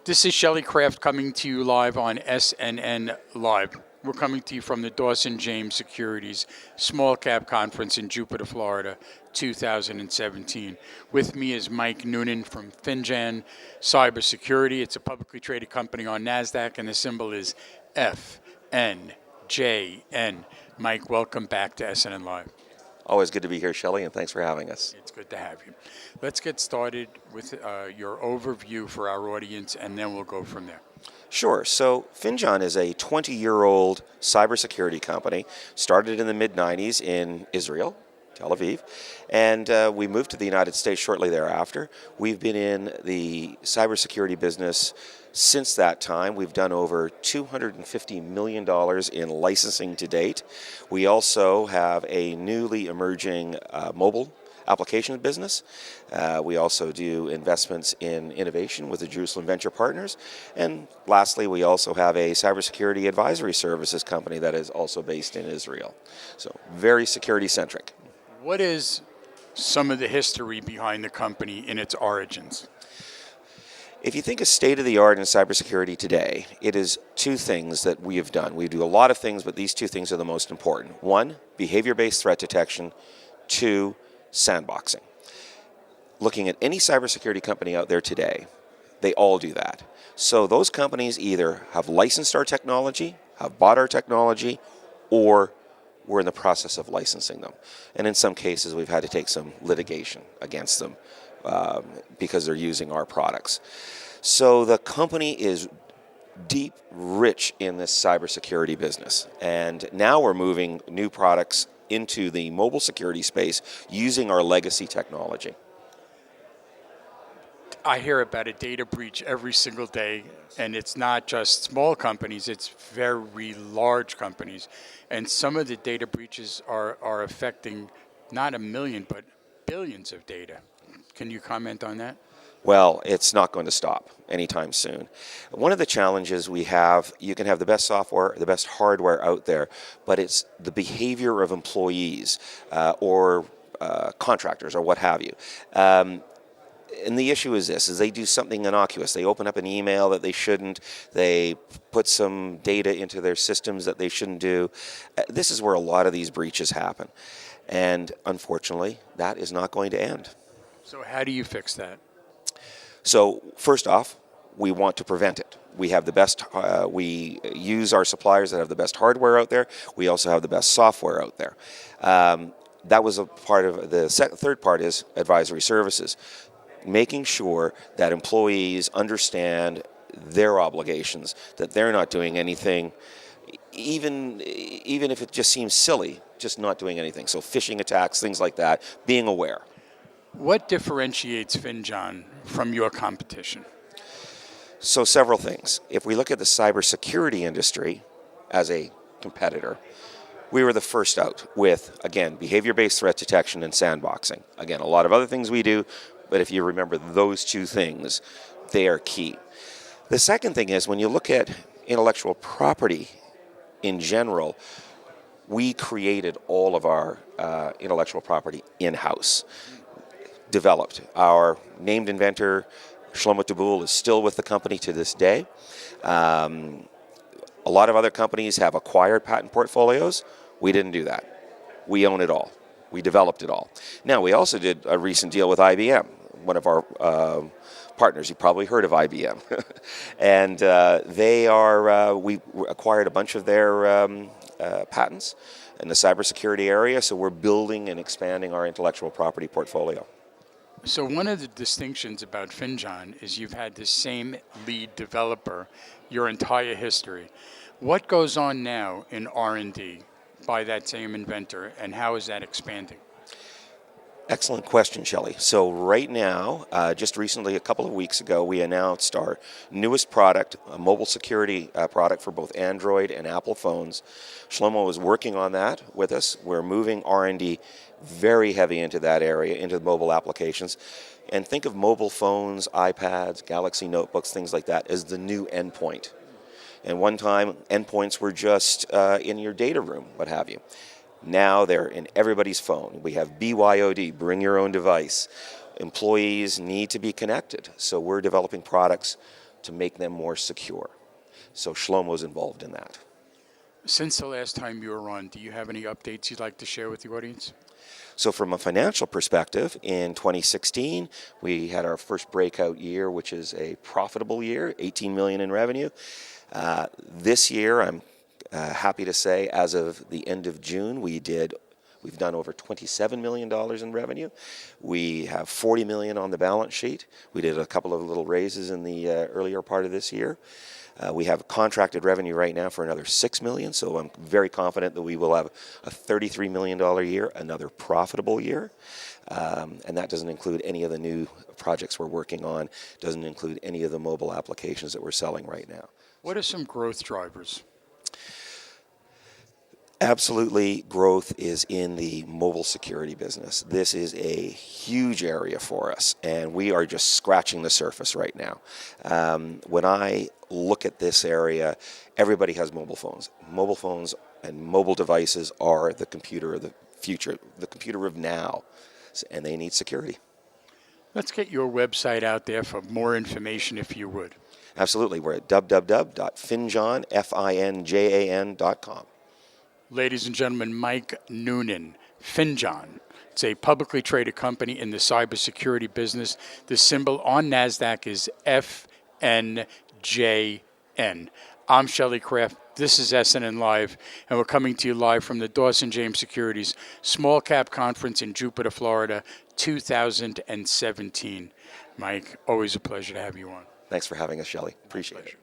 This is Shelley Craft coming to you live on SNNLive. We're coming to you from the Dawson James Securities Small Cap Conference in Jupiter, Florida, 2017. With me is Mike Noonan from Finjan Cybersecurity. It's a publicly traded company on NASDAQ, and the symbol is FNJN. Mike, welcome back to SNNLive. Always good to be here, Shelley, and thanks for having us. It's good to have you. Let's get started with your overview for our audience, and then we'll go from there. Sure. So Finjan is a 20-year-old cybersecurity company, started in the mid-90s in Israel, Tel Aviv, and we moved to the United States shortly thereafter. We've been in the cybersecurity business since that time. We've done over $250 million in licensing to date. We also have a newly emerging mobile application business. We also do investments in innovation with the Jerusalem Venture Partners. And lastly, we also have a cybersecurity advisory services company that is also based in Israel. So very security-centric. What is some of the history behind the company in its origins? If you think of state-of-the-art in cybersecurity today, it is two things that we have done. We do a lot of things, but these two things are the most important. One, behavior-based threat detection. Two, sandboxing. Looking at any cybersecurity company out there today, they all do that. So those companies either have licensed our technology, have bought our technology, or we're in the process of licensing them. And in some cases, we've had to take some litigation against them because they're using our products. So the company is deep, rich in this cybersecurity business. And now we're moving new products into the mobile security space using our legacy technology. I hear about a data breach every single day, and it's not just small companies, it's very large companies. And some of the data breaches are affecting not a million, but billions of data. Can you comment on that? Well, it's not going to stop anytime soon. One of the challenges we have, you can have the best software, the best hardware out there, but it's the behavior of employees or contractors or what have you. And the issue is this, is they do something innocuous. They open up an email that they shouldn't. They put some data into their systems that they shouldn't do. This is where a lot of these breaches happen. And unfortunately, that is not going to end. So how do you fix that? So first off, we want to prevent it. We have the best, we use our suppliers that have the best hardware out there. We also have the best software out there. That was a part of the third part is advisory services. Making sure that employees understand their obligations, that they're not doing anything, even if it just seems silly, just not doing anything. So phishing attacks, things like that, being aware. What differentiates Finjan from your competition? So several things. If we look at the cybersecurity industry as a competitor, we were the first out with, again, behavior-based threat detection and sandboxing. Again, a lot of other things we do, but if you remember those two things, they are key. The second thing is when you look at intellectual property in general, we created all of our intellectual property in-house. Developed. Our named inventor, Shlomo Tabul, is still with the company to this day. A lot of other companies have acquired patent portfolios. We didn't do that. We own it all. We developed it all. Now, we also did a recent deal with IBM, one of our partners. You probably heard of IBM. And we acquired a bunch of their patents in the cybersecurity area, so we're building and expanding our intellectual property portfolio. So one of the distinctions about Finjan is you've had the same lead developer your entire history. What goes on now in R&D by that same inventor, and how is that expanding? Excellent question, Shelley. So right now, just recently, a couple of weeks ago, we announced our newest product, a mobile security product for both Android and Apple phones. Shlomo is working on that with us. We're moving R&D very heavy into that area, into the mobile applications. And think of mobile phones, iPads, Galaxy notebooks, things like that as the new endpoint. And one time, endpoints were just in your data room, what have you. Now they're in everybody's phone. We have BYOD, bring your own device. Employees need to be connected, so we're developing products to make them more secure. So Shlomo's involved in that. Since the last time you were on, do you have any updates you'd like to share with the audience? So from a financial perspective, in 2016, we had our first breakout year, which is a profitable year, 18 million in revenue. This year, I'm happy to say, as of the end of June, we've done over $27 million in revenue. We have 40 million on the balance sheet. We did a couple of little raises in the earlier part of this year. We have contracted revenue right now for another 6 million, so I'm very confident that we will have a $33 million year, another profitable year. And that doesn't include any of the new projects we're working on, doesn't include any of the mobile applications that we're selling right now. What are some growth drivers? Absolutely, growth is in the mobile security business. This is a huge area for us, and we are just scratching the surface right now. When I look at this area, everybody has mobile phones. Mobile phones and mobile devices are the computer of the future, the computer of now, and they need security. Let's get your website out there for more information, if you would. Absolutely, we're at www.finjan.com. Ladies and gentlemen, Mike Noonan, Finjan. It's a publicly traded company in the cybersecurity business. The symbol on NASDAQ is FNJN. I'm Shelley Kraft. This is SNNLive, and we're coming to you live from the Dawson James Securities Small Cap Conference in Jupiter, Florida, 2017. Mike, always a pleasure to have you on. Thanks for having us, Shelley. Appreciate it.